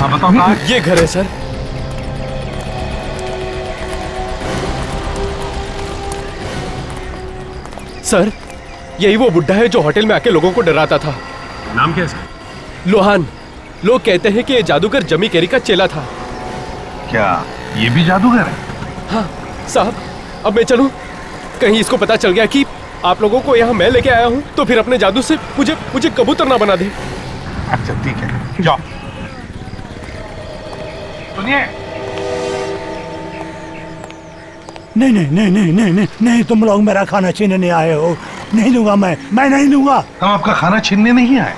हाँ बताओ कहाँ है? ये घर है सर। सर यही वो बुड्ढा है जो होटल में आके लोगों को डराता था। नाम क्या है इसका? लोहान। लोग कहते हैं कि ये जादूगर जमी कैरी का चेला था। क्या ये भी जादूगर है? हाँ साहब, अब मैं चलूं? कहीं इसको पता चल गया कि आप लोगों को यहाँ मैं लेके आया हूँ तो फिर अपने जादू से मुझे कबूतर ना बना दे। अच्छा ठीक है, जाओ। सुनिए, नहीं नहीं नहीं नहीं नहीं नहीं नहीं, तुम लोग मेरा खाना छीनने आए हो। नहीं दूंगा, मैं नहीं दूंगा। हम आपका खाना छीनने नहीं आए,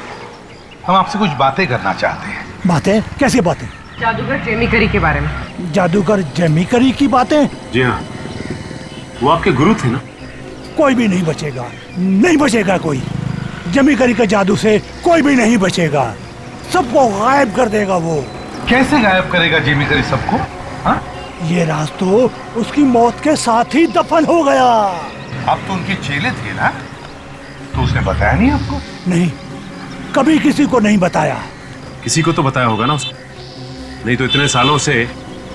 हम आपसे कुछ बातें करना चाहते हैं। बातें? कैसी बातें? जादूगर जेमी करी के बारे में। जादूगर जेमी करी की बातें? जी हाँ, वो आपके गुरु थे ना? कोई भी नहीं बचेगा, नहीं बचेगा कोई। जेमी करी के जादू से कोई भी नहीं बचेगा, सबको गायब कर देगा वो। कैसे गायब करेगा जेमी करी सबको? हाँ? ये राज तो उसकी मौत के साथ ही दफन हो गया। आप तो उनके चेले थे ना, तो उसने बताया नहीं आपको? नहीं, कभी किसी को नहीं बताया। किसी को तो बताया होगा ना उसने, नहीं तो इतने सालों से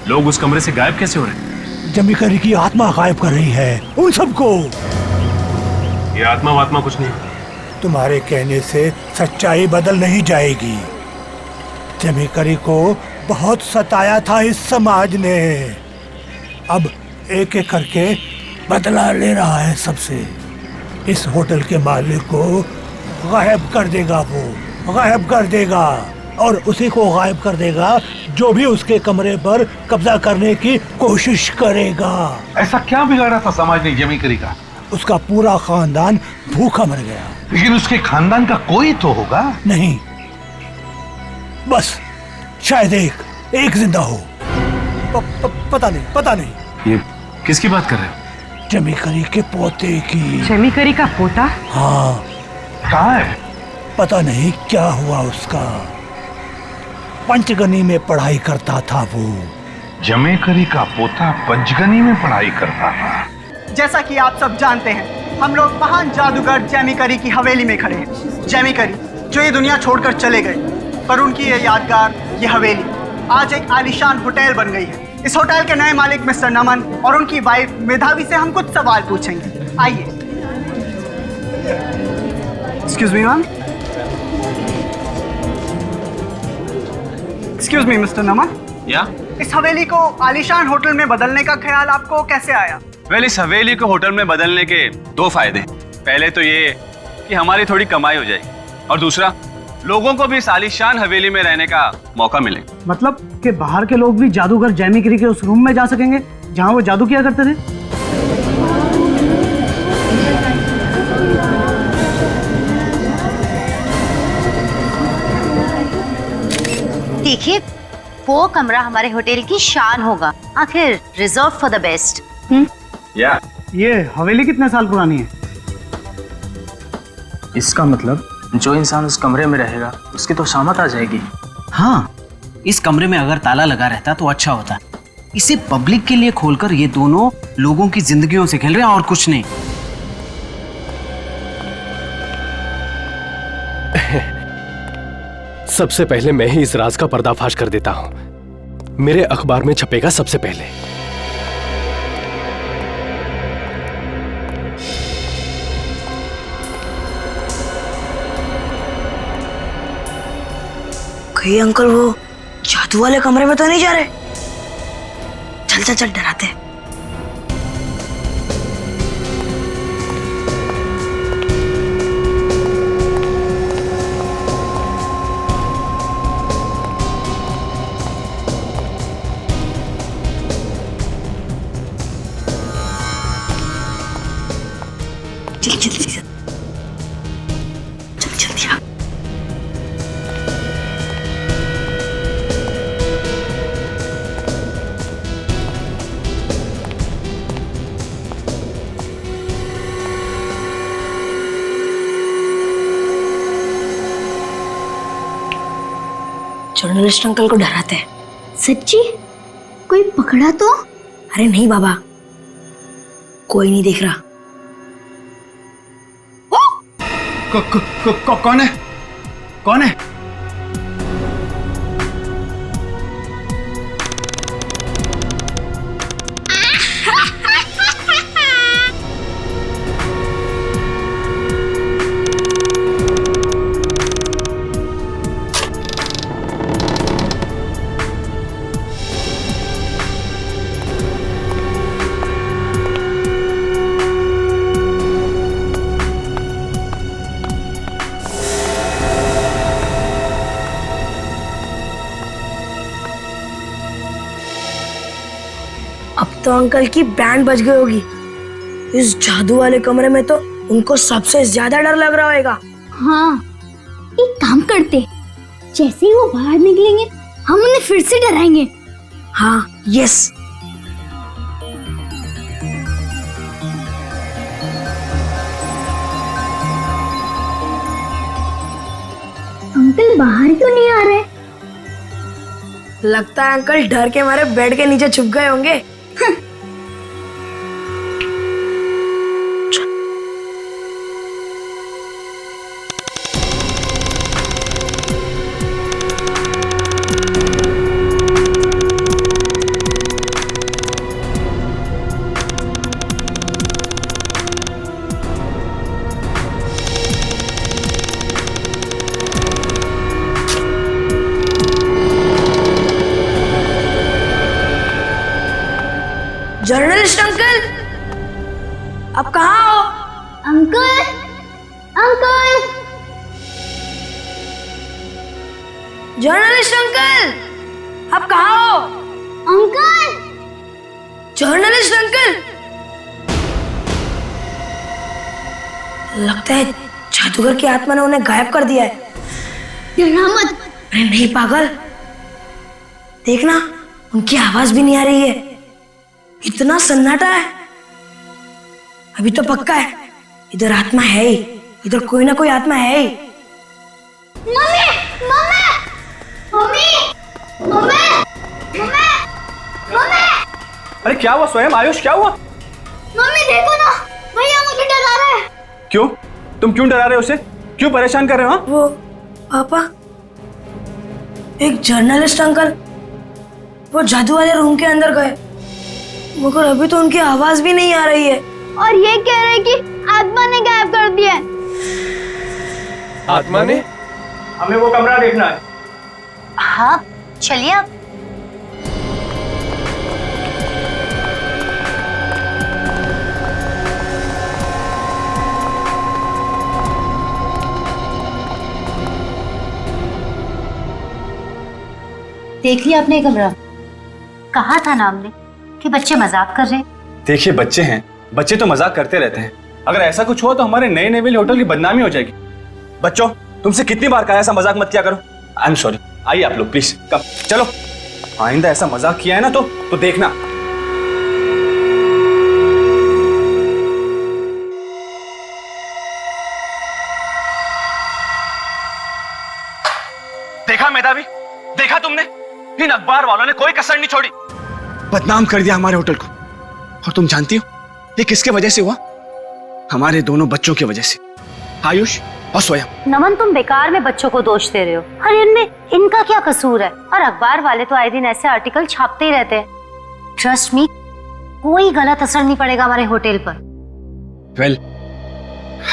लोग उस कमरे से गायब कैसे हो रहे? जेमी करी की आत्मा गायब कर रही है उन सबको। ये आत्मा वात्मा कुछ नहीं। तुम्हारे कहने से सच्चाई बदल नहीं जाएगी। जेमी करी को बहुत सताया था इस समाज ने, अब एक एक करके बदला ले रहा है सबसे। इस होटल के मालिक को गायब कर देगा वो, गायब कर देगा। और उसी को गायब कर देगा जो भी उसके कमरे पर कब्जा करने की कोशिश करेगा। ऐसा क्या बिगाड़ा था समाज ने जेमी करी का? उसका पूरा खानदान भूखा मर गया। लेकिन उसके खानदान का कोई तो होगा? नहीं, बस शायद एक जिंदा हो। पता नहीं। ये किसकी बात कर रहे हो? जेमी करी के पोते की। जेमी करी का पोता? हाँ। कहाँ है? पता नहीं क्या हुआ उसका। पंचगनी में पढ़ाई करता था वो। जेमी करी का पोता पंचगनी में पढ़ाई करता था। जैसा कि आप सब जानते हैं, हम लोग महान जादूगर जेमी करी की हवेली में खड़े हैं। जेमी करी जो ये दुनिया छोड़कर चले गए, पर उनकी ये यादगार, ये हवेली आज एक आलीशान होटल बन गई है। इस होटल के नए मालिक मिस्टर नमन और उनकी वाइफ मेधावी से हम कुछ सवाल पूछेंगे। आइए। Excuse me ma'am. Excuse me mister Naman. Yeah? इस हवेली को आलीशान होटल में बदलने का ख्याल आपको कैसे आया? इस हवेली को होटल में बदलने के दो फायदे। पहले तो ये कि हमारी थोड़ी कमाई हो जाएगी, और दूसरा लोगों को भी इस आलीशान हवेली में रहने का मौका मिले। मतलब कि बाहर के लोग भी जादूगर जेमी करी के उस रूम में जा सकेंगे जहां वो जादू किया करते थे? देखिए, वो कमरा हमारे होटल की शान होगा, आखिर रिजर्व फॉर द बेस्ट। या? ये हवेली कितने साल पुरानी है? इसका मतलब जो इंसान उस कमरे में रहेगा उसकी तो शामत आ जाएगी। हाँ, इस कमरे में अगर ताला लगा रहता तो अच्छा होता। इसे पब्लिक के लिए खोलकर ये दोनों लोगों की जिंदगियों से खेल रहे हैं और कुछ नहीं। सबसे पहले मैं ही इस राज का पर्दाफाश कर देता हूं। मेरे अखबार में छपेगा सबसे पहले। कहीं अंकल वो जादू वाले कमरे में तो नहीं जा रहे? चल चल चल, डराते हैं। चल जल्दी चल, चल जल्दी आ। जर्नलिस्ट अंकल को डराते हैं। सच्ची? कोई पकड़ा तो? अरे नहीं बाबा, कोई नहीं देख रहा। कौन है? कौन है? तो अंकल की बैंड बज गई होगी। इस जादू वाले कमरे में तो उनको सबसे ज्यादा डर लग रहा होगा। हाँ, एक काम करते, जैसे ही वो बाहर निकलेंगे हम उन्हें फिर से डराएंगे। हाँ, यस। अंकल बाहर क्यों नहीं आ रहे? लगता है अंकल डर के मारे बेड के नीचे छुप गए होंगे। जर्नलिस्ट अंकल, आप कहाँ हो? अंकल, अंकल, जर्नलिस्ट अंकल, आप कहाँ हो? Uncle, journalist uncle. लगता है जादूगर की आत्मा ने उन्हें गायब कर दिया है। डरा मत। अरे नहीं पागल, देखना उनकी आवाज भी नहीं आ रही है। इतना सन्नाटा है। अभी तो पक्का है इधर आत्मा है ही, इधर कोई ना कोई आत्मा है ही। Mummy, mummy, mummy, mummy, mummy, mummy. अरे क्या हुआ स्वयं? आयुष क्या हुआ? मम्मी देखो ना, भैया मुझे डरा रहे हैं। क्यों? तुम क्यों डरा रहे हो उसे? क्यों परेशान कर रहे हो? वो पापा, एक जर्नलिस्ट अंकल वो जादू वाले रूम के अंदर गए, मगर अभी तो उनकी आवाज भी नहीं आ रही है। और ये कह रहे कि आत्मा ने गायब कर दिया है। आत्मा ने? हमें वो कमरा देखना है। हाँ, चलिए आप। देख लिया आपने कमरा? कहा था ना हमने कि बच्चे मजाक कर रहे हैं। देखिए बच्चे हैं, बच्चे तो मजाक करते रहते हैं। अगर ऐसा कुछ हुआ तो हमारे नए नेवल होटल की बदनामी हो जाएगी। बच्चों, तुमसे कितनी बार कहा ऐसा मजाक मत किया करो। I am sorry. आइए आप लोग प्लीज, कम चलो। आइंदा ऐसा मजाक किया है ना तो देखना। देखा मेधावी, देखा तुमने? इन अखबार वालों ने कोई कसर नहीं छोड़ी, बदनाम कर दिया हमारे होटल को। और तुम जानती हो ये किसके वजह से हुआ? हमारे दोनों बच्चों की वजह से, आयुष और स्वयं। नमन, तुम बेकार में बच्चों को दोष दे रहे हो। अरे इनमें इनका क्या कसूर है? और अखबार वाले तो आए दिन ऐसे आर्टिकल छापते ही रहते हैं। ट्रस्ट मी, कोई गलत असर नहीं पड़ेगा हमारे होटल पर। Well,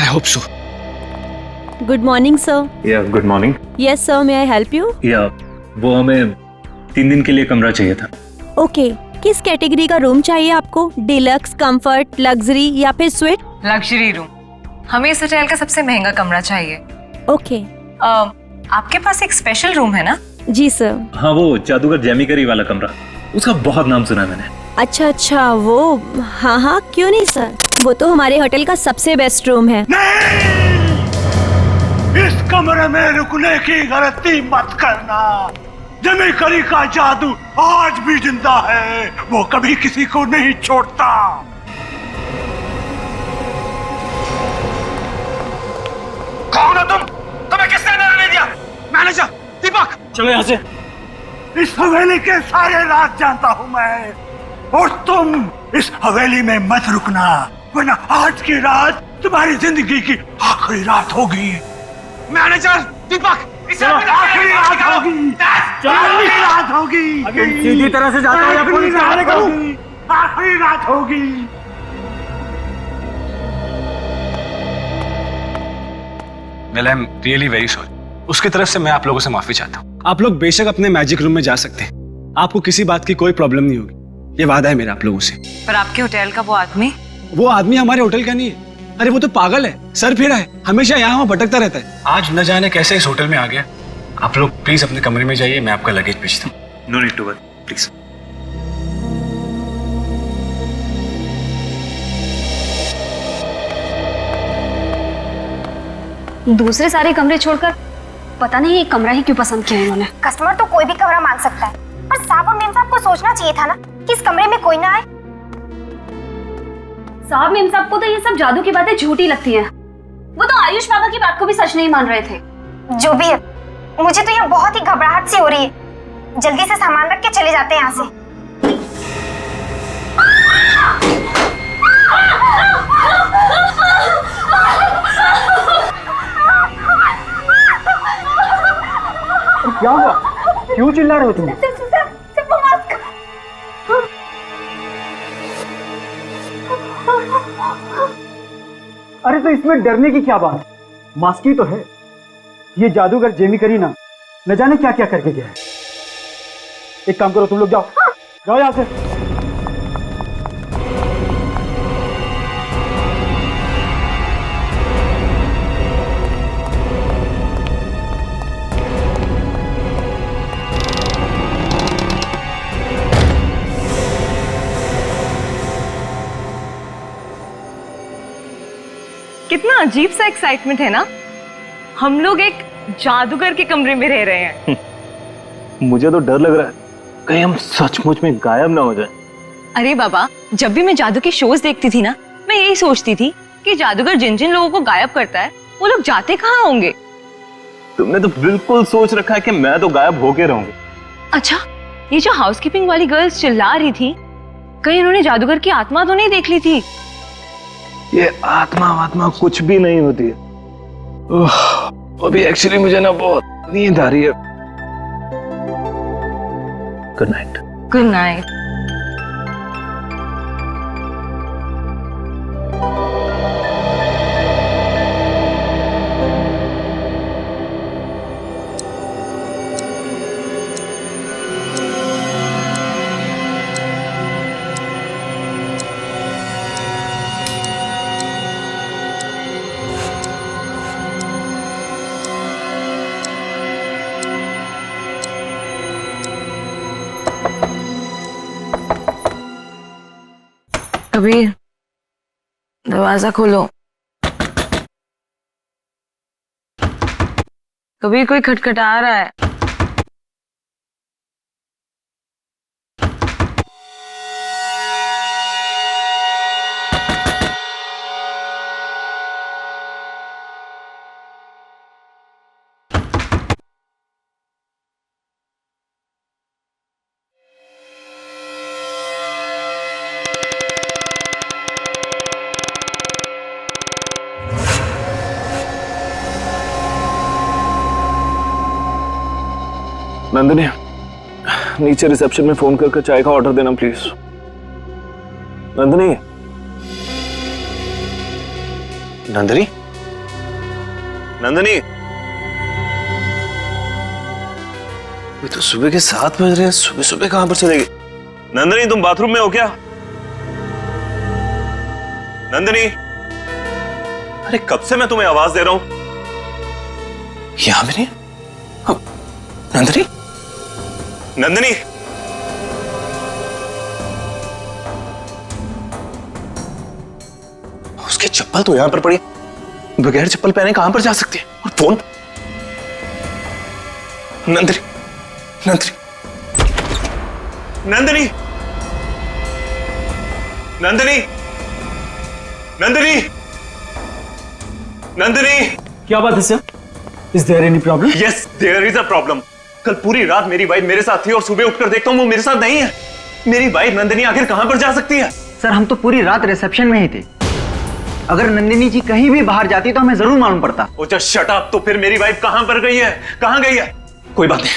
I hope so. Good morning sir. Yeah good morning. Yes sir, may I help you? या वो हमें 3 दिन के लिए कमरा चाहिए था। ओके, किस कैटेगरी का रूम चाहिए आपको? डिलक्स, कंफर्ट, लग्जरी या फिर स्वीट? Luxury room. हमें इस होटल का सबसे महंगा कमरा चाहिए। ओके। आपके पास एक स्पेशल रूम है ना? जी सर। हाँ, वो जादूगर जेमी करी वाला कमरा, उसका बहुत नाम सुना है मैंने। अच्छा अच्छा, वो हाँ हाँ, क्यों नहीं सर, वो तो हमारे होटल का सबसे बेस्ट रूम है। इस कमरे में रुकने की गलती मत करना। जेमी करी का जादू आज भी जिंदा है, वो कभी किसी को नहीं छोड़ता। कौन हो तुम? तुम्हें किसने डरने दिया? मैनेजर दीपक, चलो यहाँ से। इस हवेली के सारे राज जानता हूँ मैं, और तुम इस हवेली में मत रुकना, वरना आज की रात तुम्हारी जिंदगी की आखिरी रात होगी। मैनेजर दीपक, आखिरी रात होगी, आखिरी रात होगी। सीधी तरह से जाता हूँ या पुलिस आने का? आखिरी रात होगी। Well, I am really very sorry. उसकी तरफ से मैं आप लोगों से माफी चाहता हूँ। आप लोग बेशक अपने मैजिक रूम में जा सकते हैं, आपको किसी बात की कोई प्रॉब्लम नहीं होगी, ये वादा है मेरा आप लोगों से। पर आपके होटल का वो आदमी हमारे होटल का नहीं है। अरे वो तो पागल है, सर फिरा है, हमेशा यहाँ वहाँ भटकता रहता है। आज न जाने कैसे इस होटल में आ गया। आप लोग प्लीज अपने कमरे में जाइए, मैं आपका लगेज भेजता हूँ। No need to worry, please. दूसरे सारे कमरे छोड़कर पता नहीं ये कमरा ही क्यों पसंद किया इन्होंने। कस्टमर तो कोई भी कमरा मांग सकता है, पर साहब और मेम साहब को सोचना चाहिए था ना कि इस कमरे में कोई ना आए। साहब मेम साहब को तो ये सब जादू की बातें झूठी लगती हैं। वो तो आयुष बाबा की बात को भी सच नहीं मान रहे थे। जो भी है, मुझे तो यहाँ बहुत ही घबराहट सी हो रही है। जल्दी से सामान रख के चले जाते हैं यहाँ से। क्या हुआ? क्यों चिल्ला रहे हो तुम? अरे तो इसमें डरने की क्या बात है? मास्क ही तो है। ये जादूगर जेमी करी ना न जाने क्या क्या करके गया है। एक काम करो, तुम लोग जाओ जाओ यहाँ से। कितना अजीब सा एक्साइटमेंट है ना। हम लोग एक जादूगर के कमरे में रह रहे हैं। मुझे तो डर लग रहा है कहीं हम सचमुच में गायब ना हो जाए। अरे बाबा, जब भी मैं जादू के शोज देखती थी ना, मैं यही सोचती थी कि जादूगर जिन जिन लोगों को गायब करता है वो लोग जाते कहाँ होंगे। तुमने तो बिल्कुल सोच रखा है कि मैं तो गायब होके रहूंगी। अच्छा, ये जो हाउसकीपिंग वाली गर्ल्स चिल्ला रही थी, कहीं उन्होंने जादूगर की आत्मा तो नहीं देख ली थी? ये आत्मा कुछ भी नहीं होती है। अभी एक्चुअली मुझे ना बहुत नींद आ रही है। Good night. Good night. Kabir, दरवाजा खोलो। कबीर, कोई खटखटा रहा है। नंदिनी, नीचे रिसेप्शन में फोन करके चाय का ऑर्डर देना प्लीज। नंदिनी, नंदिनी, नंदिनी, ये तो सुबह के 7 बज रहे हैं। सुबह सुबह कहां पर चलेगी? नंदिनी, तुम बाथरूम में हो क्या? नंदिनी, अरे कब से मैं तुम्हें आवाज दे रहा हूं। यहां भी नहीं। नंदिनी, नंदिनी, उसकी चप्पल तो यहां पर पड़ी, बगैर चप्पल पहने कहां पर जा सकती है? और फोन? नंदिनी, नंदिनी, नंदिनी, नंदिनी, नंदिनी, नंदिनी। क्या बात है sir? Is there any problem? Yes, there is a problem. कल पूरी रात मेरी वाइफ मेरे साथ थी और सुबह उठकर देखता हूं वो मेरे साथ नहीं है। मेरी वाइफ नंदिनी आखिर कहां पर जा सकती है? सर, हम तो पूरी रात रिसेप्शन में ही थे। अगर नंदिनी जी कहीं भी बाहर जाती तो हमें जरूर मालूम पड़ता। ओ जस्ट शट अप। तो फिर मेरी वाइफ कहां पर गई है? कहां गई है? कोई बात नहीं,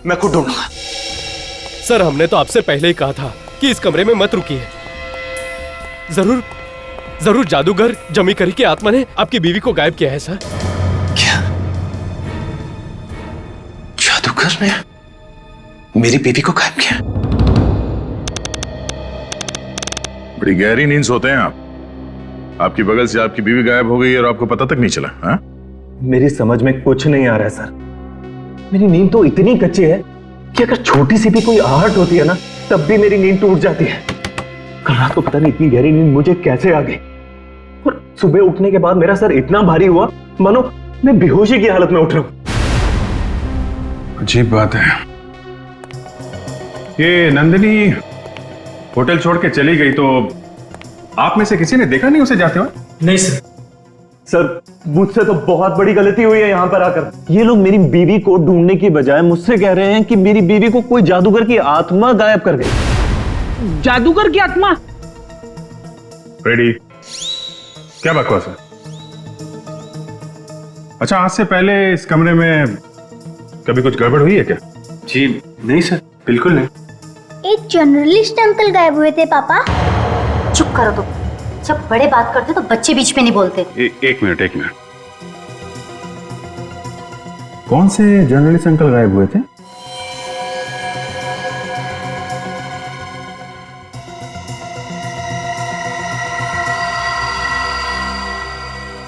मैं खुद ढूंढूंगा। सर, हमने तो आपसे पहले ही कहा था कि इस कमरे में मत रुकिए। जरूर जरूर जादूगर जमी करी की आत्मा ने आपकी बीवी को गायब किया है सर। क्या? जादूगर ने मेरी बीवी को गायब किया? बड़ी गहरी नींद सोते हैं आप। आपकी बगल से आपकी बीवी गायब हो गई और आपको पता तक नहीं चला। हाँ? मेरी समझ में कुछ नहीं आ रहा है सर। मेरी नींद तो इतनी कच्ची है कि अगर छोटी सी भी कोई आहट होती है ना, तब भी मेरी नींद टूट जाती है। कल रात को पता नहीं इतनी गहरी नींद मुझे कैसे आ गई। और सुबह उठने के बाद मेरा सर इतना भारी हुआ मानो मैं बेहोशी की हालत में उठ रहा हूँ। अजीब बात है, ये नंदिनी होटल छोड़ के चली गई तो आप में से किसी ने देखा नहीं उसे जाते हुए? नहीं सर। सर मुझसे तो बहुत बड़ी गलती हुई है यहाँ पर आकर। ये लोग मेरी बीवी को ढूंढने की बजाय मुझसे कह रहे हैं कि मेरी बीवी को कोई जादूगर की आत्मा गायब कर गई। जादूगर की आत्मा? रेडी, क्या बकवास है? अच्छा, आज से पहले इस कमरे में कभी कुछ गड़बड़ हुई है क्या? जी नहीं सर, बिल्कुल नहीं। एक जर्नलिस्ट अंकल गायब हुए थे पापा। चुप करो तुम, जब बड़े बात करते तो बच्चे बीच में नहीं बोलते। एक मिनट। कौन से जर्नलिस्ट अंकल गायब हुए थे?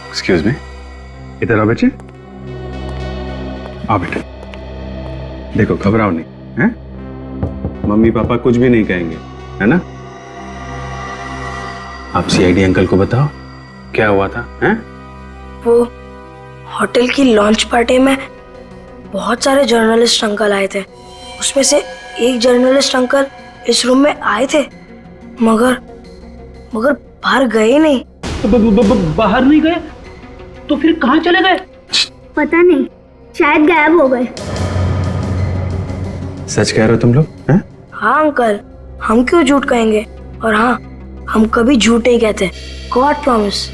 एक्सक्यूज मी, इधर आओ बच्चे, आओ बेटे। देखो घबराओ नहीं, हैं? मम्मी पापा कुछ भी नहीं कहेंगे, है ना? आप सीआईडी अंकल को बताओ क्या हुआ था, हैं? वो होटल की लॉन्च पार्टी में बहुत सारे जर्नलिस्ट अंकल आए थे। उसमें से एक जर्नलिस्ट अंकल इस रूम में आए थे, मगर बाहर गए नहीं। बाहर नहीं गए तो फिर कहाँ चले गए? पता नहीं, शायद गायब हो गए। सच कह रहे हो तुम लोग, हैं? हाँ अंकल, हम क्यों झूठ कहेंगे? और हाँ, हम कभी झूठ नहीं कहते, गॉड प्रॉमिस।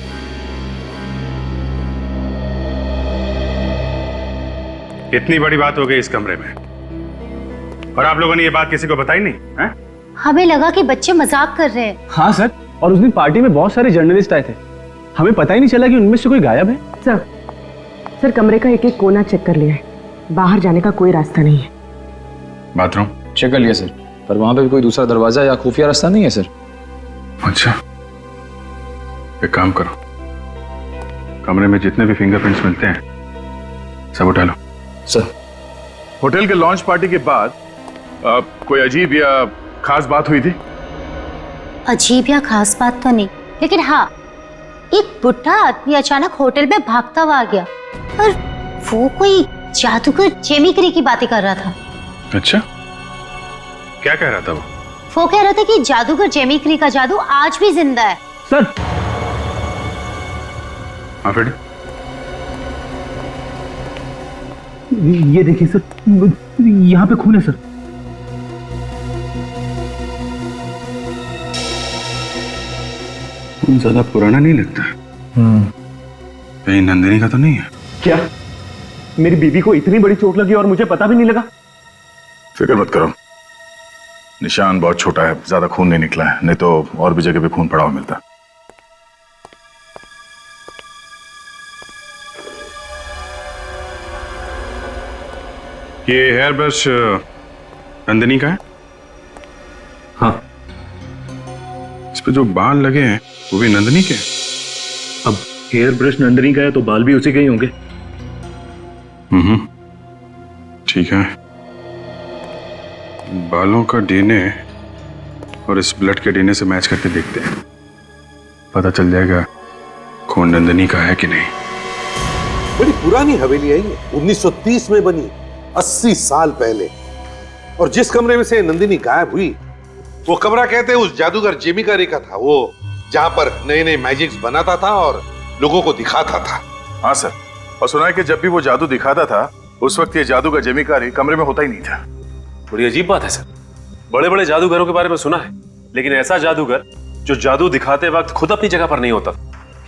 इतनी बड़ी बात हो गई इस कमरे में और आप लोगों ने ये बात किसी को बताई नहीं, हैं? हमें लगा कि बच्चे मजाक कर रहे हैं। हाँ सर, और उस दिन पार्टी में बहुत सारे जर्नलिस्ट आए थे, हमें पता ही नहीं चला कि उनमें से कोई गायब है। सर कमरे का एक एक कोना चेक कर लिया है, बाहर जाने का कोई रास्ता नहीं है। बाथरूम चेक कर लिया सर, पर वहां पे भी कोई दूसरा दरवाजा या खुफिया रास्ता नहीं है सर। अच्छा, एक काम करो, कमरे में जितने भी फिंगरप्रिंट्स मिलते हैं सब उठा लो। सर, होटल के लॉन्च पार्टी के बाद कोई अजीब या खास बात हुई थी? अजीब या खास बात तो नहीं, लेकिन हाँ, एक बुढ़ा आदमी अचानक होटल में भागता हुआ आ गया और वो कोई जादूगर जेमिकरी की बातें कर रहा था। अच्छा, क्या कह रहा था वो? वो कह रहा था कि जादूगर जेमिकरी का जादू आज भी जिंदा है। सर, हाँ फिर ये देखिए सर, यहाँ पे खून है सर। खून ज्यादा पुराना नहीं लगता। कहीं नंदिनी का तो नहीं है? क्या मेरी बीवी को इतनी बड़ी चोट लगी और मुझे पता भी नहीं लगा? फिक्र मत करो, निशान बहुत छोटा है, ज्यादा खून नहीं निकला है, नहीं तो और भी जगह पे खून पड़ा हुआ मिलता। ये हेयर ब्रश नंदिनी का है? हाँ। इस पे जो बाल लगे हैं वो भी नंदिनी के? अब हेयर ब्रश नंदिनी का है तो बाल भी उसी के ही होंगे। ठीक है, बालों का डीएनए और इस ब्लड के डीएनए से मैच करके देखते हैं, पता चल जाएगा खून नंदिनी का है कि नहीं। बड़ी पुरानी हवेली है ये, 1930 में बनी, 80 साल पहले। और जिस कमरे में से नंदिनी गायब हुई, वो कमरा कहते हैं उस जादूगर जेमिकरी का था, वो जहां पर नए नए मैजिक्स बनाता था और लोगों को दिखाता था। हाँ सर, और सुना है कि जब भी वो जादू दिखाता था उस वक्त ये जादूगर जेमिकरी कमरे में होता ही नहीं था। बड़ी अजीब बात है सर, बड़े बड़े जादूगरों के बारे में सुना है, लेकिन ऐसा जादूगर जो जादू दिखाते वक्त खुद अपनी जगह पर नहीं होता,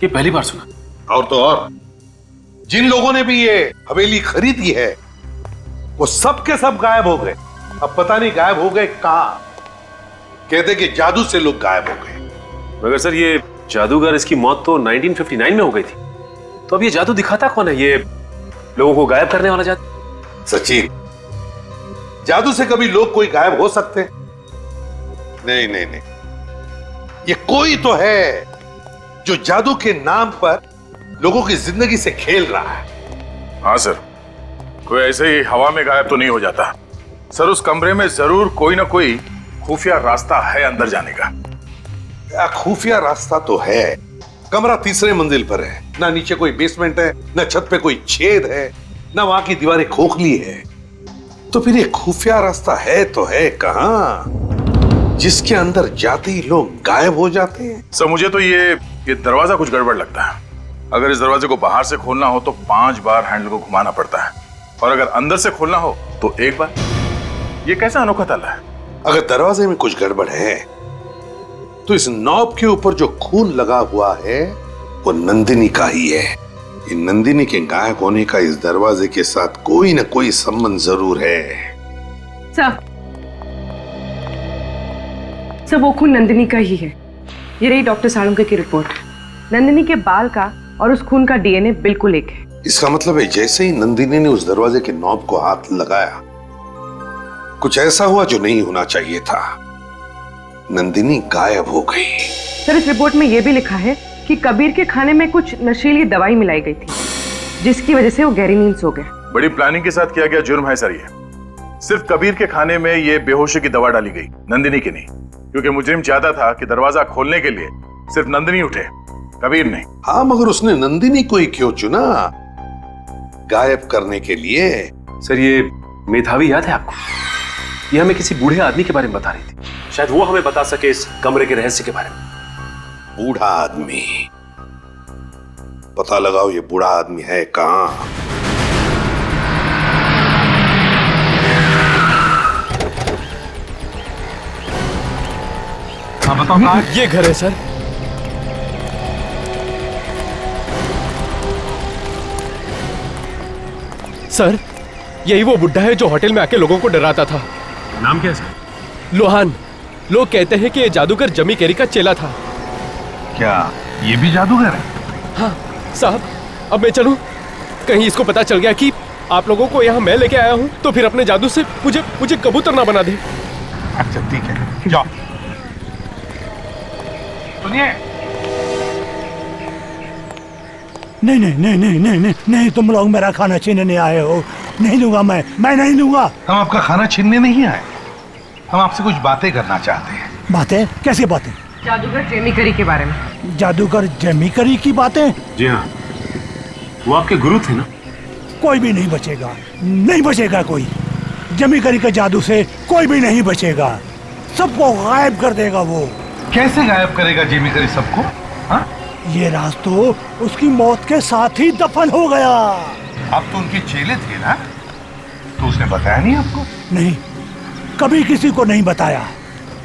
ये पहली बार सुना। और तो और जिन लोगों ने भी ये हवेली खरीदी है वो सब के सब गायब हो गए। अब पता नहीं गायब हो गए कहां। कहते कि जादू से लोग गायब हो गए। मगर सर ये जादूगर, इसकी मौत तो 1959 में हो गई थी, तो अब ये जादू दिखाता कौन है? ये लोगों को गायब करने वाला जादू? सचिन, जादू से कभी लोग कोई गायब हो सकते? नहीं नहीं नहीं, ये कोई तो है जो जादू के नाम पर लोगों की जिंदगी से खेल रहा है। हाँ सर, कोई ऐसे ही हवा में गायब तो नहीं हो जाता सर। उस कमरे में जरूर कोई ना कोई खुफिया रास्ता है अंदर जाने का। खुफिया रास्ता तो है, कमरा तीसरे मंजिल पर है, ना नीचे कोई बेसमेंट है, ना छत पे कोई छेद है, ना वहां की दीवारें खोखली है। तो फिर ये खुफिया रास्ता है तो है कहां जिसके अंदर जाते ही लोग गायब हो जाते हैं? सर मुझे तो ये दरवाजा कुछ गड़बड़ लगता है। अगर इस दरवाजे को बाहर से खोलना हो तो 5 बार हैंडल को घुमाना पड़ता है, और अगर अंदर से खोलना हो तो 1 बार। ये कैसा अनोखा ताला है? अगर दरवाजे में कुछ गड़बड़ है तो इस नॉब के ऊपर जो खून लगा हुआ है वो नंदिनी का ही है। इन नंदिनी के गायब होने का इस दरवाजे के साथ कोई ना कोई संबंध जरूर है। सर वो खून नंदिनी का ही है। ये रही डॉक्टर साळुंके की रिपोर्ट। नंदिनी के बाल का और उस खून का डीएनए बिल्कुल एक है। इसका मतलब है जैसे ही नंदिनी ने उस दरवाजे के नॉब को हाथ लगाया कुछ ऐसा हुआ जो नहीं होना चाहिए था। नंदिनी गायब हो गई। सर इस रिपोर्ट में यह भी लिखा है कि कबीर के खाने में कुछ नशीली दवाई मिलाई गई थी जिसकी वजह से वो गहरी नींद सो गए। बड़ी प्लानिंग के साथ किया गया जुर्म है सर ये। सिर्फ कबीर के खाने में ये बेहोशी की दवा डाली गई, नंदिनी की नहीं, क्योंकि मुजरिम चाहता था कि दरवाजा खोलने के लिए सिर्फ नंदिनी उठे, कबीर नहीं। हाँ मगर उसने नंदिनी को ही क्यों चुना गायब करने के लिए? सर ये मेधावी याद है आपको? ये हमें किसी बूढ़े आदमी के बारे में बता रही थी, शायद वो हमें बता सके इस कमरे के रहस्य के बारे में। बूढ़ा आदमी, पता लगाओ ये बूढ़ा आदमी है कहां। हाँ बताओ। ये घर है सर। सर यही वो बुड्ढा है जो होटल में आके लोगों को डराता था। नाम क्या है सर? लोहान। लोग कहते हैं कि ये जादूगर जमी कैरी का चेला था। क्या ये भी जादूगर है? हाँ साहब, अब मैं चलूं? कहीं इसको पता चल गया कि आप लोगों को यहाँ मैं लेके आया हूँ तो फिर अपने जादू से मुझे कबूतर ना बना दे। अच्छा ठीक है, जाओ। सुनिए। नहीं नहीं नहीं नहीं नहीं नहीं नहीं, तुम लोग मेरा खाना छीनने आए हो। नहीं दूंगा मैं नहीं दूंगा। हम आपका खाना छीनने नहीं आए, हम आपसे कुछ बातें करना चाहते हैं। बातें? कैसी बातें? जादूगर जेमी करी के बारे में। जादूगर जेमी करी की बातें? जी हाँ, वो आपके गुरु थे ना? कोई भी नहीं बचेगा, नहीं बचेगा कोई। जेमी करी के जादू से कोई भी नहीं बचेगा, सबको गायब कर देगा वो। कैसे गायब करेगा जेमी करी सबको? हाँ? ये राज तो उसकी मौत के साथ ही दफन हो गया। आप तो उनके चेले थे ना, तो उसने बताया नहीं आपको? नहीं, कभी किसी को नहीं बताया।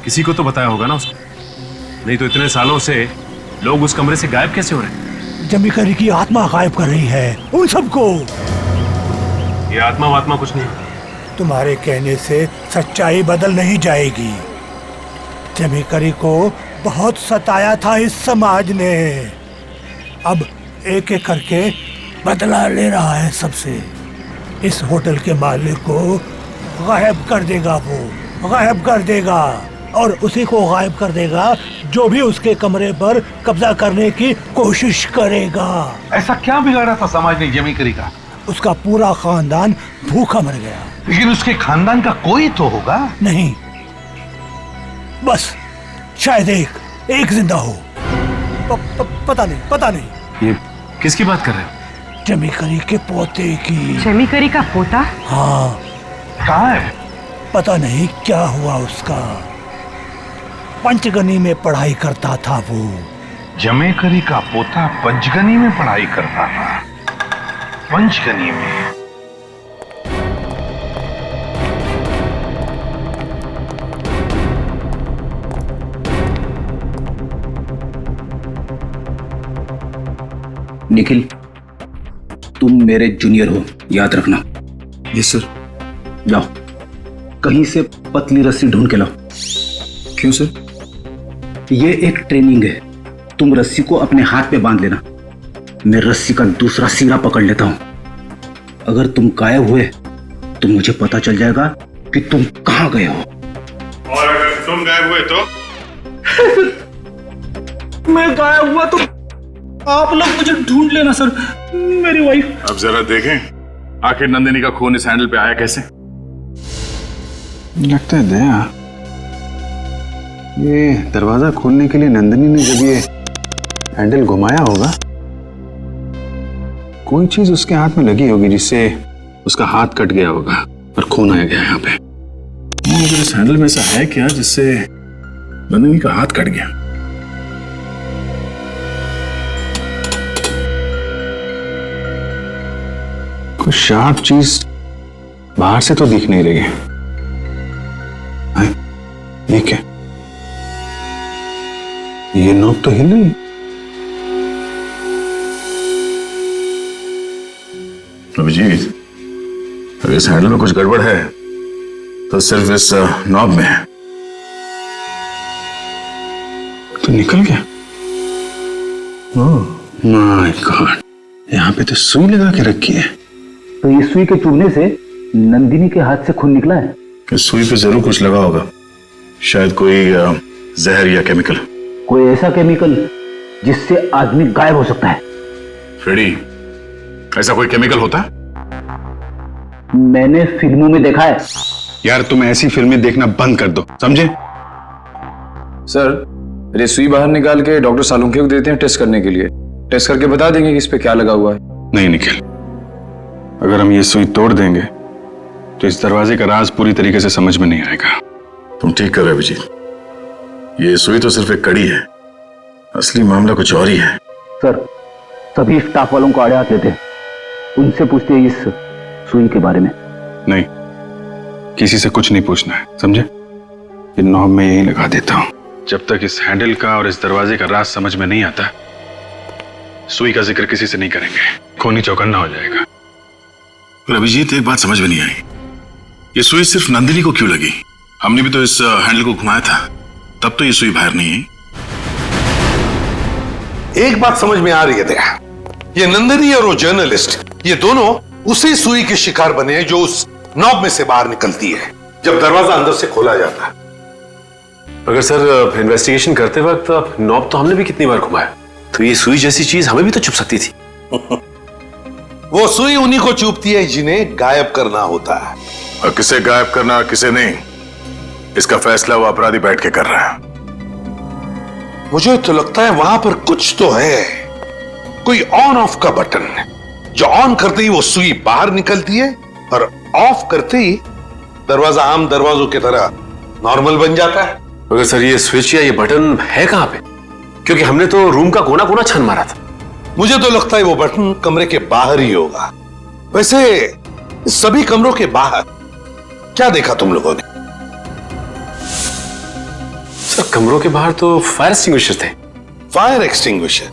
किसी को तो बताया होगा ना उसको, नहीं तो इतने सालों से लोग उस कमरे से गायब कैसे हो रहे? जेमी करी की आत्मा गायब कर रही है उन सबको। ये आत्मा वात्मा कुछ नहीं, तुम्हारे कहने से सच्चाई बदल नहीं जाएगी। जेमी करी को बहुत सताया था इस समाज ने, अब एक एक करके बदला ले रहा है सबसे। इस होटल के मालिक को गायब कर देगा वो, गायब कर देगा, और उसी को गायब कर देगा जो भी उसके कमरे पर कब्जा करने की कोशिश करेगा। ऐसा क्या बिगाड़ा था समाज ने जेमी करी का? उसका पूरा खानदान भूखा मर गया। लेकिन उसके खानदान का कोई तो होगा? नहीं, बस शायद एक जिंदा हो। पता नहीं। ये किसकी बात कर रहे हो? जेमी करी के पोते की। जेमी करी का पोता? हाँ। कहाँ है? पता नहीं क्या हुआ उसका। पंचगनी में पढ़ाई करता था वो। जेमी करी का पोता पंचगनी में पढ़ाई करता था? पंचगनी में? निखिल, तुम मेरे जूनियर हो, याद रखना। Yes sir. जाओ, कहीं से पतली रस्सी ढूंढ के लाओ। क्यों सर? ये एक ट्रेनिंग है, तुम रस्सी को अपने हाथ पे बांध लेना, मैं रस्सी का दूसरा सिरा पकड़ लेता हूं। अगर तुम गायब हुए तो मुझे पता चल जाएगा कि तुम कहां गए हो। और अगर तुम गायब हुए तो? मैं गायब हुआ तो आप लोग मुझे ढूंढ लेना सर, मेरी वाइफ। अब जरा देखें आखिर नंदिनी का खून इस हैंडल पे आया कैसे। लगता है दया, ये दरवाजा खोलने के लिए नंदिनी ने जब ये हैंडल घुमाया होगा, कोई चीज उसके हाथ में लगी होगी जिससे उसका हाथ कट गया होगा और खून आ गया यहाँ पे। मगर इस हैंडल में ऐसा है क्या जिससे नंदिनी का हाथ कट गया? कोई शार्प चीज बाहर से तो दिख नहीं रही है। ये क्या? ये नोक तो हिल रही है। अभिजीत, अगर इस हैंडल में कुछ गड़बड़ है तो सिर्फ इस नॉब में है। तो निकल गया। ओह माय गॉड, यहाँ पे तो सुई लगा के रखी है। तो ये सुई के चुभने से नंदिनी के हाथ से खून निकला है? इस सुई पे जरूर कुछ लगा होगा, शायद कोई जहर या केमिकल। कोई ऐसा केमिकल जिससे आदमी गायब हो सकता है। फ्रेडी, ऐसा कोई केमिकल होता है? मैंने फिल्मों में देखा है। यार तुम ऐसी फिल्में देखना बंद कर दो, समझे? सर, ये सुई बाहर निकाल के डॉक्टर सालुंखे को देते हैं टेस्ट करने के लिए। टेस्ट करके बता देंगे कि इस पे क्या लगा हुआ है। नहीं निखिल, अगर हम ये सुई तोड़ देंगे तो इस दरवाजे का राज पूरी तरीके से समझ में नहीं आएगा। तुम ठीक कर रहे हो अभिजीत, ये सुई तो सिर्फ एक कड़ी है, असली मामला कुछ और ही है। सर, सभी स्टाफ वालों को आड़े हाथ लेते हैं, उनसे पूछते हैं इस सुई के बारे में। नहीं, किसी से कुछ नहीं पूछना है, समझे? ये नॉब में यही लगा देता हूं। जब तक इस हैंडल का और इस दरवाजे का राज समझ में नहीं आता, सुई का जिक्र किसी से नहीं करेंगे, खूनी चौकन्ना हो जाएगा। पर अभिजीत, एक बात समझ में नहीं आई, ये सुई सिर्फ नंदिनी को क्यों लगी? हमने भी तो इस हैंडल को घुमाया था, तब तो ये सुई बाहर नहीं आई। एक बात समझ में आ रही है दया, ये नंदिनी और वो जर्नलिस्ट, ये दोनों उसी सुई के शिकार बने हैं जो उस नॉब में से बाहर निकलती है जब दरवाजा अंदर से खोला जाता है। अगर सर इन्वेस्टिगेशन करते वक्त अब नॉब तो हमने भी कितनी बार घुमाया, तो ये सुई जैसी चीज हमें भी तो चुभ सकती थी। वो सुई उन्हीं को चुभती है जिन्हें गायब करना होता है। और किसे गायब करना और किसे नहीं, इसका फैसला वो अपराधी बैठ के कर रहा है। मुझे तो लगता है वहां पर कुछ तो है, कोई ऑन ऑफ का बटन जो ऑन करते ही वो सुई बाहर निकलती है और ऑफ करते ही दरवाजा आम दरवाजों की तरह नॉर्मल बन जाता है। अगर सर ये स्विच या ये बटन है कहां पे? क्योंकि हमने तो रूम का कोना कोना छान मारा था। मुझे तो लगता है वो बटन कमरे के बाहर ही होगा। वैसे सभी कमरों के बाहर क्या देखा तुम लोगों ने? सर कमरों के बाहर तो फायर एक्सटिंग्विशर थे। फायर एक्सटिंग्विशर,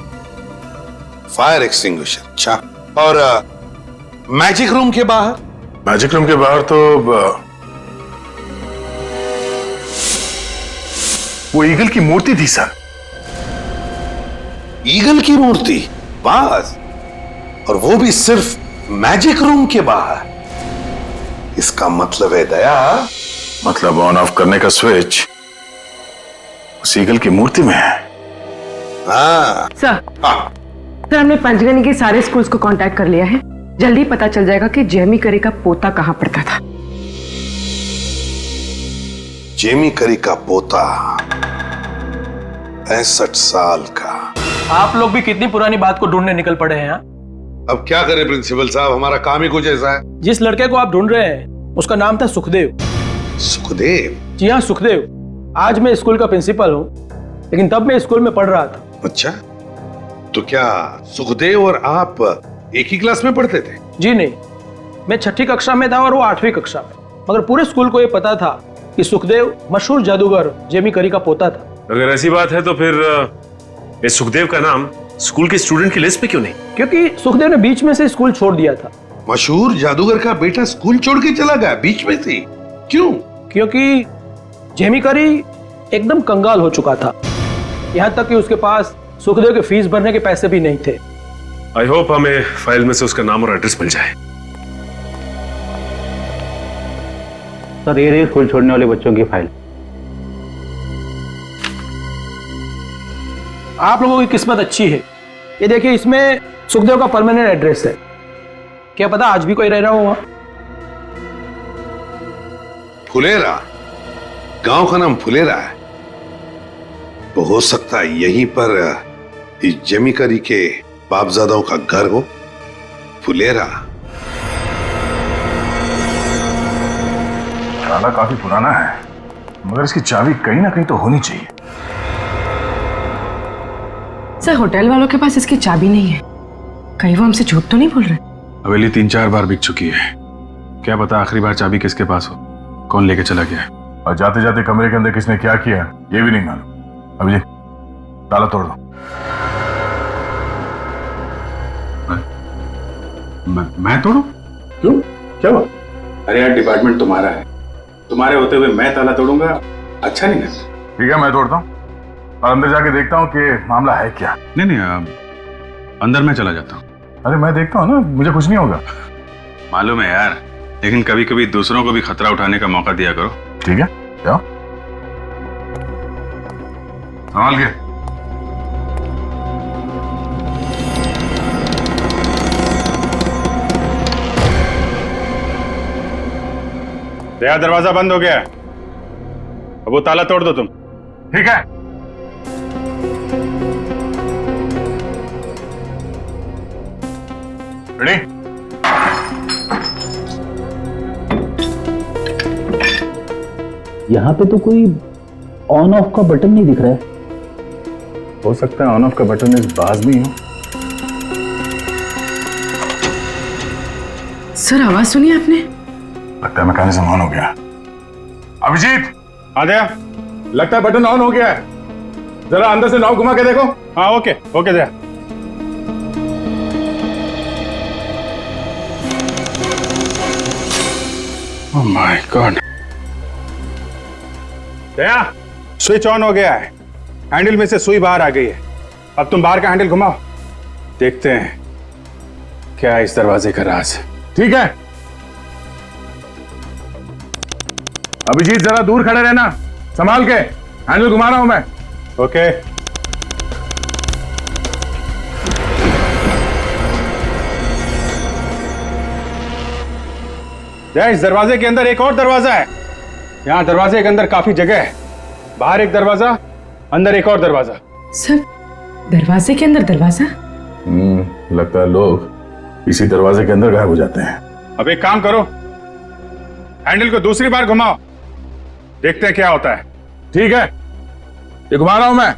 फायर एक्सटिंग्विशर, अच्छा। और मैजिक रूम के बाहर? मैजिक रूम के बाहर तो वो ईगल की मूर्ति थी सर। ईगल की मूर्ति बस, और वो भी सिर्फ मैजिक रूम के बाहर। इसका मतलब है दया, मतलब ऑन ऑफ करने का स्विच उस ईगल की मूर्ति में है। हाँ सर, सर हमने पंचगनी के सारे स्कूल्स को कांटेक्ट कर लिया है। जल्दी पता चल जाएगा कि जेमी करी का पोता कहां पड़ता था। जेमी करी का पोता 65 साल का। आप लोग भी कितनी पुरानी बात को ढूंढने निकल पड़े हैं। अब क्या करें प्रिंसिपल साहब, हमारा काम ही कुछ ऐसा है। जिस लड़के को आप ढूंढ रहे हैं उसका नाम था सुखदेव। सुखदेव? जी हाँ, सुखदेव। आज मैं स्कूल का प्रिंसिपल हूँ, लेकिन तब मैं स्कूल में पढ़ रहा था। अच्छा, तो क्या सुखदेव और आप एक ही क्लास में पढ़ते थे? जी नहीं, मैं 6ठी कक्षा में था और वो 8वीं कक्षा में। मगर पूरे स्कूल को ये पता था कि सुखदेव मशहूर जादूगर जेमी करी का पोता था। अगर ऐसी बात है तो फिर इस सुखदेव का नाम स्कूल के स्टूडेंट की लिस्ट पे क्यों नहीं? क्योंकि सुखदेव ने बीच में से स्कूल छोड़ दिया था। मशहूर जादूगर का बेटा स्कूल छोड़ के चला गया बीच में से? क्यों? क्योंकि जेमी करी एकदम कंगाल हो चुका था, यहाँ तक कि उसके पास सुखदेव के फीस भरने के पैसे भी नहीं थे। आई होप हमें फाइल में से उसका नाम और एड्रेस मिल जाए। सर ये रही स्कूल छोड़ने वाले बच्चों की फाइल। आप लोगों की किस्मत अच्छी है। ये देखिए, इसमें सुखदेव का परमानेंट एड्रेस है। क्या पता आज भी कोई रह रहा हो वहां। फुलेरा, गांव का नाम फुलेरा है, तो हो सकता है यहीं पर इस जमीकरी के बापजादाओं का घर हो फुलेरा। ताला काफी पुराना है, मगर इसकी चाबी कहीं ना कहीं तो होनी चाहिए। सर होटल वालों के पास इसकी चाबी नहीं है, कहीं वो हमसे झूठ तो नहीं बोल रहे? हवेली 3-4 बार बिक चुकी है, क्या पता आखिरी बार चाबी किसके पास हो, कौन लेके चला गया है। और जाते जाते कमरे के अंदर किसने क्या किया ये भी नहीं मालूम। अभिजीत ताला तोड़ दो। मैं तोड़ू? क्यों, क्या हुआ? अरे यार डिपार्टमेंट तुम्हारा है, तुम्हारे होते हुए मैं ताला तोड़ूंगा, अच्छा नहीं लगता। ठीक है मैं तोड़ता हूँ और अंदर जाके देखता हूँ कि मामला है क्या। नहीं अंदर मैं चला जाता हूँ। अरे मैं देखता हूँ ना, मुझे कुछ नहीं होगा। मालूम है यार, लेकिन कभी कभी दूसरों को भी खतरा उठाने का मौका दिया करो। ठीक है जाओ, संभाल के। दया दरवाजा बंद हो गया है, अब वो ताला तोड़ दो तुम। ठीक है। रेडी? यहाँ पे तो कोई ऑन ऑफ का बटन नहीं दिख रहा है। हो सकता है ऑन ऑफ का बटन इस बाज में हो। सर आवाज सुनी आपने? लगता है मैकेनिज्म ऑन हो गया। अभिजीत आ गया, लगता है बटन ऑन हो गया है, जरा अंदर से नॉब घुमा के देखो। हाँ okay okay Daya. Oh my God, Daya switch on हो गया है, हैंडल में से सुई बाहर आ गई है। अब तुम बाहर का हैंडल घुमाओ, देखते हैं क्या है इस दरवाजे का राज। ठीक है अभिजीत जरा दूर खड़े रहना, संभाल के, हैंडल घुमा रहा हूं मैं। ओके इस दरवाजे के अंदर एक और दरवाजा है, यहाँ दरवाजे के अंदर काफी जगह है, बाहर एक दरवाजा, अंदर एक और दरवाजा। सर दरवाजे के अंदर दरवाजा? लगता है लोग इसी दरवाजे के अंदर गायब हो जाते हैं। अब एक काम करो, हैंडल को दूसरी बार घुमाओ, देखते हैं क्या होता है। ठीक है ये घुमा रहा हूं मैं।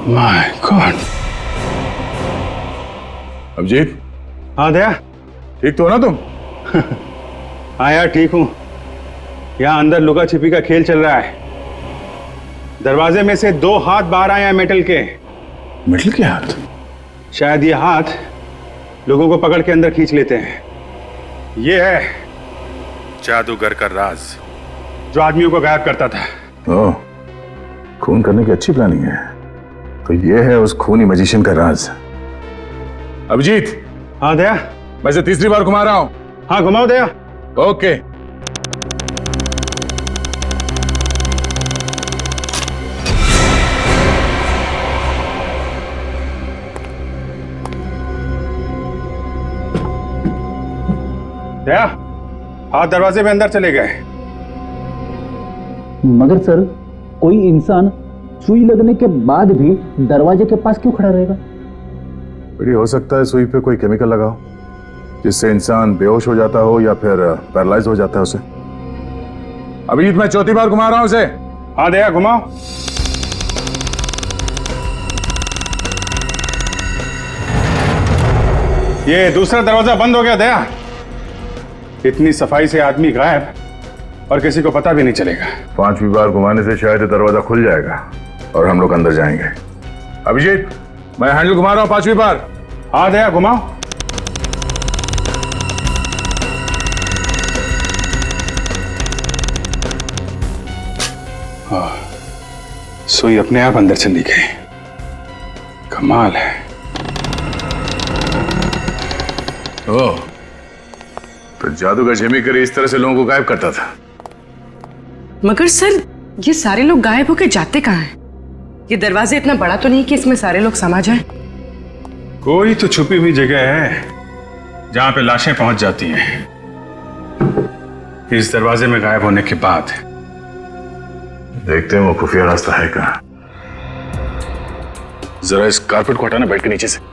My god. अभिजीत। हाँ दया, ठीक तो हो ना तुम? हाँ यार ठीक हूं, यहाँ अंदर लुका छिपी का खेल चल रहा है। दरवाजे में से 2 हाथ बाहर आए हैं मेटल के। मेटल के हाथ? शायद ये हाथ लोगों को पकड़ के अंदर खींच लेते हैं। ये है जादूगर का राज, जो आदमियों को गायब करता था। ओह, खून करने की अच्छी प्लानिंग है। तो ये है उस खूनी मैजिशियन का राज। अभिजीत। हाँ दया। मैं इसे तीसरी बार घुमा रहा हूं। हाँ घुमाओ दया। ओके। दया, हाथ दरवाजे में अंदर चले गए। मगर सर, कोई इंसान सुई लगने के बाद भी दरवाजे के पास क्यों खड़ा रहेगा? बड़ी हो सकता है सुई पे कोई केमिकल लगा हो, जिससे इंसान बेहोश हो जाता हो या फिर पैरालाइज हो जाता है उसे। अभिजीत मैं चौथी बार घुमा रहा हूं उसे। हाँ दया घुमाओ। ये दूसरा दरवाजा बंद हो गया दया। इतनी सफाई से आदमी गायब और किसी को पता भी नहीं चलेगा। 5वीं बार घुमाने से शायद दरवाजा खुल जाएगा और हम लोग अंदर जाएंगे। अभिजीत मैं हैंडल घुमा रहा हूं 5वीं बार। हाँ दया घुमाओ। सुई अपने आप अंदर चली गई, कमाल है। ओह, तो जादूगर जेमिकरी इस तरह से लोगों को गायब करता था। मगर सर ये सारे लोग गायब होके जाते कहाँ हैं? ये दरवाजा इतना बड़ा तो नहीं कि इसमें सारे लोग समा जाएं? कोई तो छुपी हुई जगह है जहां पे लाशें पहुंच जाती हैं। इस दरवाजे में गायब होने के बाद देखते हैं वो खुफिया रास्ता है कहाँ। जरा इस कारपेट को हटाना बेड के नीचे से।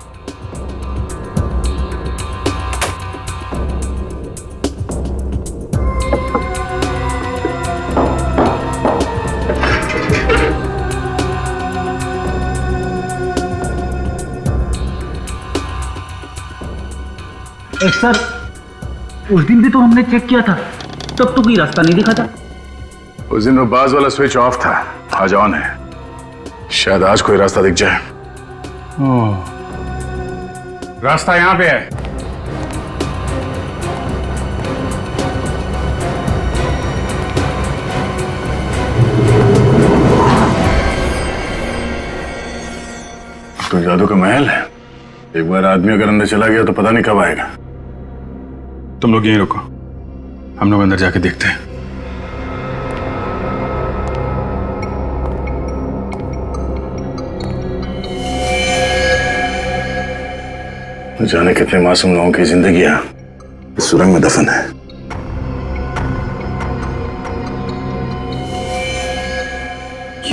सर, उस दिन भी तो हमने चेक किया था, तब तो कोई रास्ता नहीं दिखा था। उस दिन वो बाज वाला स्विच ऑफ था, आज ऑन है। शायद आज कोई रास्ता दिख जाए। रास्ता यहां पे है। तो जादू का महल है। एक बार आदमी अगर अंदर चला गया तो पता नहीं कब आएगा। तुम लोग यहीं रुको, हम लोग अंदर जाके देखते हैं। जाने कितने मासूम लोगों की जिंदगियां इस सुरंग में दफन है।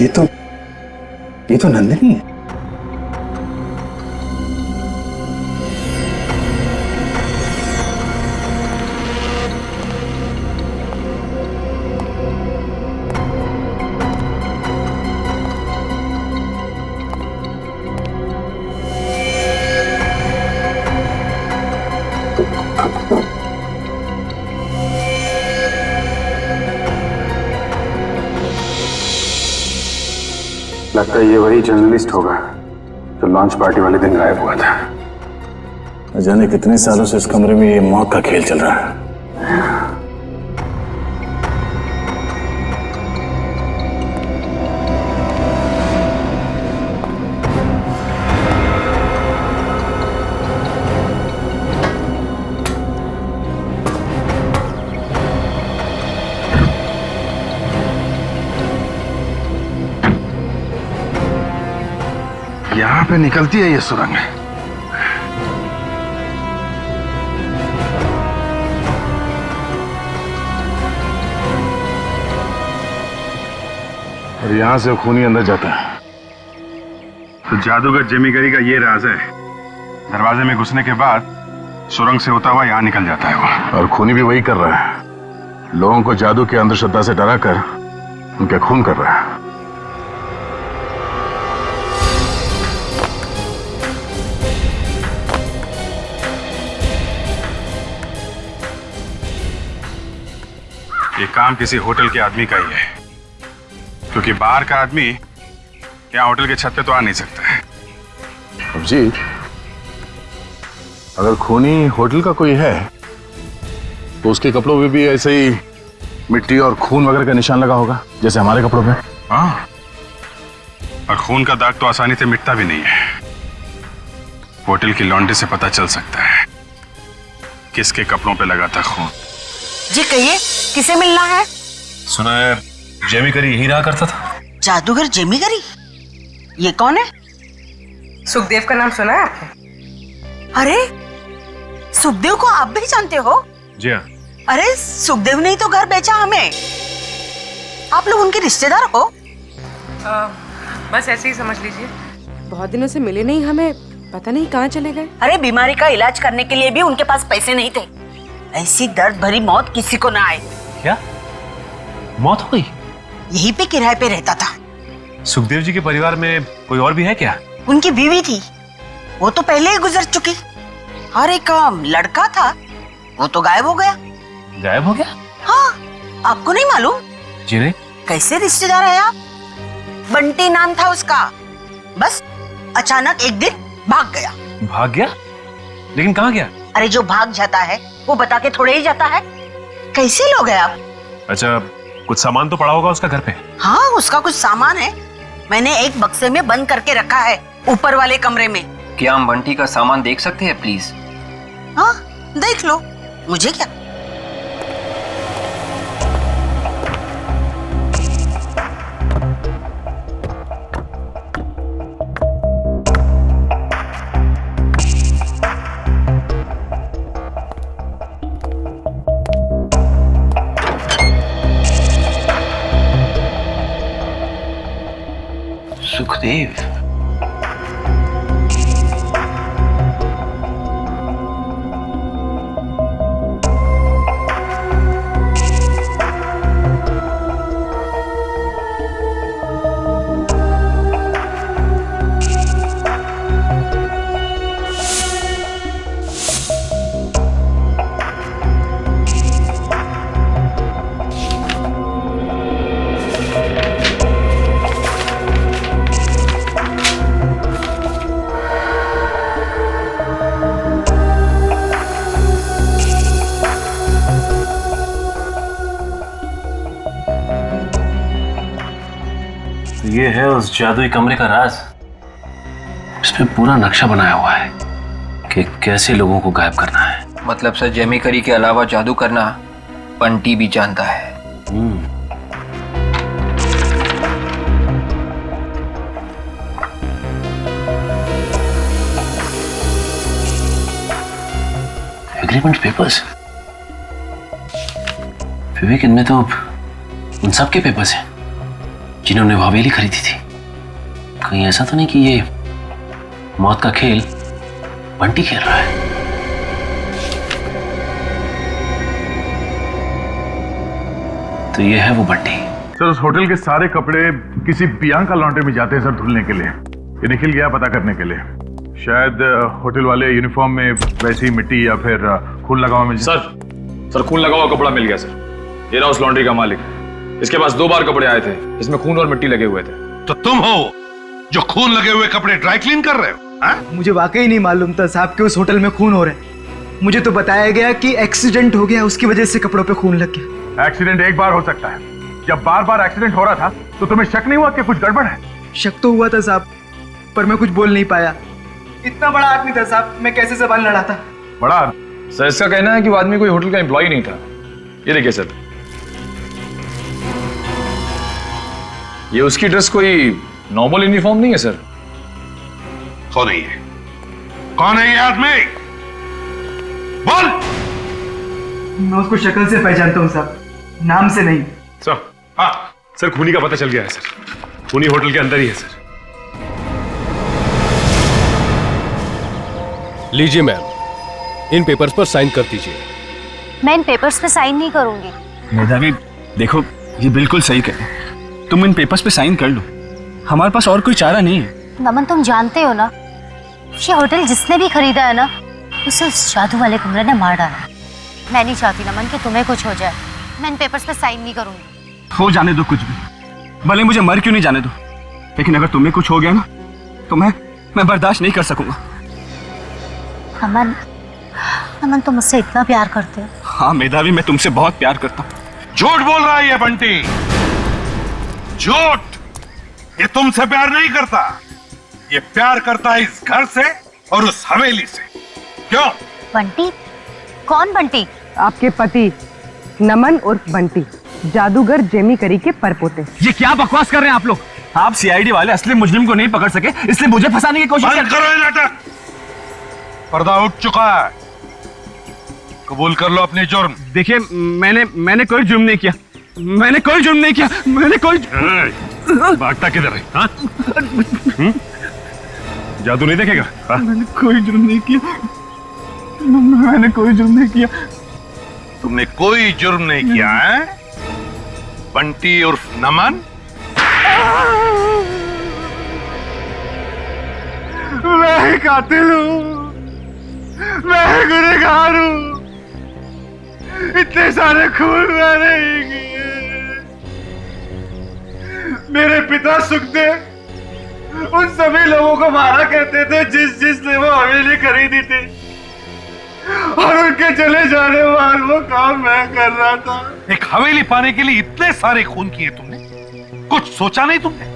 ये तो नंदिनी है। लगता है ये वही जर्नलिस्ट होगा जो लॉन्च पार्टी वाले दिन गायब हुआ था। न जाने कितने सालों से इस कमरे में ये मौत का खेल चल रहा है। यहां पे निकलती है ये सुरंग। और यहां से खूनी अंदर जाता है। तो जादूगर जेमिकरी का ये राज है। दरवाजे में घुसने के बाद सुरंग से होता हुआ यहां निकल जाता है वो। और खूनी भी वही कर रहा है। लोगों को जादू की अंधश्रद्धा से डराकर उनके खून कर रहा है। ये काम किसी होटल के आदमी का ही है, क्योंकि बाहर का आदमी यहाँ होटल के छत पे तो आ नहीं सकता है। अभिजीत, अगर खूनी होटल का कोई है तो उसके कपड़ों पे भी ऐसे ही मिट्टी और खून वगैरह का निशान लगा होगा जैसे हमारे कपड़ों पे। हाँ, और खून का दाग तो आसानी से मिटता भी नहीं है। होटल की लॉन्ड्री से पता चल सकता है किसके कपड़ों पे लगा था खून। जी कहिए, किसे मिलना है? सुना है जेमिकरी यही रहा करता था। जादूगर जेमिकरी? ये कौन है? सुखदेव का नाम सुना है आपने? अरे, सुखदेव को आप भी जानते हो? जी हाँ। अरे, सुखदेव ने ही तो घर बेचा हमें। आप लोग उनके रिश्तेदार हो? बस ऐसे ही समझ लीजिए। बहुत दिनों से मिले नहीं, हमें पता नहीं कहाँ चले गए। अरे, बीमारी का इलाज करने के लिए भी उनके पास पैसे नहीं थे। ऐसी दर्द भरी मौत किसी को ना आए। क्या मौत हो गई? यहीं पे किराए पे रहता था। सुखदेव जी के परिवार में कोई और भी है क्या? उनकी बीवी थी, वो तो पहले ही गुजर चुकी। और एक लड़का था, वो तो गायब हो गया। गायब हो गया? हाँ, आपको नहीं मालूम? जी नहीं। कैसे रिश्तेदार है आप? बंटी नाम था उसका। बस अचानक एक दिन भाग गया। भाग गया? लेकिन कहाँ गया? अरे, जो भाग जाता है वो बता के थोड़े ही जाता है। कैसे लोग हैं आप? अच्छा, कुछ सामान तो पड़ा होगा उसका घर पे। हाँ, उसका कुछ सामान है। मैंने एक बक्से में बंद करके रखा है ऊपर वाले कमरे में। क्या हम बंटी का सामान देख सकते हैं प्लीज? हाँ, देख लो, मुझे क्या। सुखदेव। ये है उस जादुई कमरे का राज। इसमें पूरा नक्शा बनाया हुआ है कि कैसे लोगों को गायब करना है। मतलब सर जेमी करी के अलावा जादू करना बंटी भी जानता है। एग्रीमेंट पेपर्स विवेक, इनमें तो उन सब के पेपर्स हैं जिन्होंने वो हवेली खरीदी थी। कहीं ऐसा तो नहीं कि ये मौत का खेल बंटी खेल रहा है? तो ये है वो बंटी। सर उस होटल के सारे कपड़े किसी बियांका लॉन्ड्री में जाते हैं सर धुलने के लिए। ये निखिल गया पता करने के लिए। शायद होटल वाले यूनिफॉर्म में वैसी मिट्टी या फिर खून लगा हुआ मिल जाए। सर खून लगा हुआ कपड़ा मिल गया सर। ये रहा उस लॉन्ड्री का मालिक। इसके पास 2 बार कपड़े आए थे इसमें खून और मिट्टी लगे हुए थे। तो तुम हो जो खून लगे हुए कपड़े ड्राई क्लीन कर रहे हो? मुझे वाकई नहीं मालूम था साहब कि उस होटल में खून हो रहा है। मुझे तो बताया गया कि एक्सीडेंट हो गया, उसकी वजह से कपड़ों पे खून लग गया। एक्सीडेंट एक बार हो सकता है, जब बार बार एक्सीडेंट हो रहा था तो तुम्हें शक नहीं हुआ कि कुछ गड़बड़ है? शक तो हुआ था साहब, पर मैं कुछ बोल नहीं पाया। इतना बड़ा आदमी था साहब, मैं कैसे जबान लड़ाता। बड़ा सर इसका कहना है कि वो आदमी कोई होटल का एम्प्लॉय नहीं था। ये देखिए सर, ये उसकी ड्रेस कोई नॉर्मल यूनिफॉर्म नहीं है सर। कौन है ये? कौन है ये आदमी? बोल। मैं उसको शक्ल से पहचानता हूँ साहब, नाम से नहीं। सर हाँ सर, खूनी का पता चल गया है सर। खूनी होटल के अंदर ही है सर। लीजिए मैम, इन पेपर्स पर साइन कर दीजिए। मैं इन पेपर्स पे साइन नहीं करूंगी। मेधावी देखो, ये बिल्कुल सही कहे। तुम इन पेपर्स पे साइन कर लो, हमारे पास और कोई चारा नहीं है। नमन तुम जानते हो ना, ये होटल जिसने भी खरीदा है ना, उसे उस जादू वाले कमरे ने मार डाला। मैं नहीं चाहती नमन कि तुम्हें कुछ हो जाए। मैं इन पेपर्स पे साइन नहीं करूंगी। हो जाने दो कुछ भी, भले मुझे मर क्यों नहीं जाने दो, लेकिन अगर तुम्हें कुछ हो गया ना तो मैं बर्दाश्त नहीं कर सकूंगा। नमन, नमन तुम मुझसे इतना प्यार करते हो? हाँ मेधावी, मैं तुमसे बहुत प्यार करता हूँ। झूठ बोल रहा है ये बंटी, झूठ। ये तुमसे प्यार नहीं करता, ये प्यार करता है इस घर से और उस हवेली से। क्यों? बंटी? कौन बंटी? आपके पति नमन उर्फ बंटी, जादूगर जेमी करी के परपोते। ये क्या बकवास कर रहे हैं आप लोग? आप सीआईडी वाले असली मुजरिम को नहीं पकड़ सके, इसलिए मुझे फंसाने की कोशिश बंद करो ये नाटक। पर्दा उठ चुका है, कबूल कर लो अपनी जुर्म। देखिए मैंने कोई जुर्म नहीं किया। मैंने कोई जुर्म नहीं किया। मैंने कोई भागता किधर है? हाँ? जादू नहीं देखेगा? हाँ? मैंने कोई जुर्म नहीं किया। मैंने कोई जुर्म नहीं किया। तुमने कोई जुर्म नहीं किया है? बंटी उर्फ नमन? मैं कातिल हूँ, मैं गुनहगार हूँ। इतने सारे खून मैंने ही किए। मेरे पिता सुखदेव उन सभी लोगों को मारा करते थे जिसने वो हवेली खरीदी थी, और उनके चले जाने बाद वो काम मैं कर रहा था। एक हवेली पाने के लिए इतने सारे खून किए तुमने, कुछ सोचा नहीं तुमने?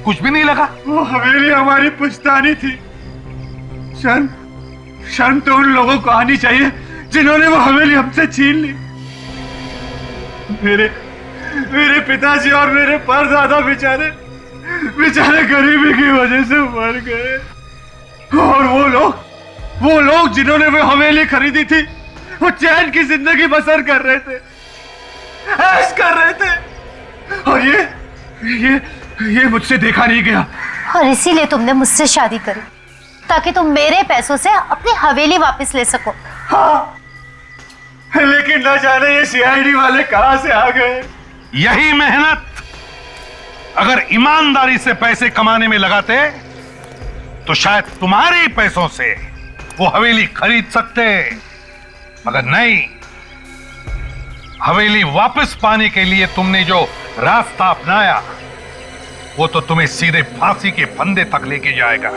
कुछ भी नहीं लगा? वो हवेली हमारी पुश्तैनी थी। शर्म तो उन लोगों को आनी चाहिए जिन्होंने वो हवेली हमसे छीन ली। मेरे पिताजी और मेरे परदादा बेचारे गरीबी की वजह से मर गए, और वो लोग जिन्होंने वो हवेली खरीदी थी, वो चैन की जिंदगी बसर कर रहे थे, ऐश कर रहे थे, और ये मुझसे देखा नहीं गया। और इसीलिए तुमने मुझसे शादी करी ताकि तुम मेरे पैसों से अपनी हवेली वापस ले सको। हाँ, लेकिन न जाने ये सीआईडी वाले कहां से आ गए। यही मेहनत अगर ईमानदारी से पैसे कमाने में लगाते तो शायद तुम्हारे पैसों से वो हवेली खरीद सकते, मगर नहीं। हवेली वापस पाने के लिए तुमने जो रास्ता अपनाया वो तो तुम्हें सीधे फांसी के फंदे तक लेके जाएगा।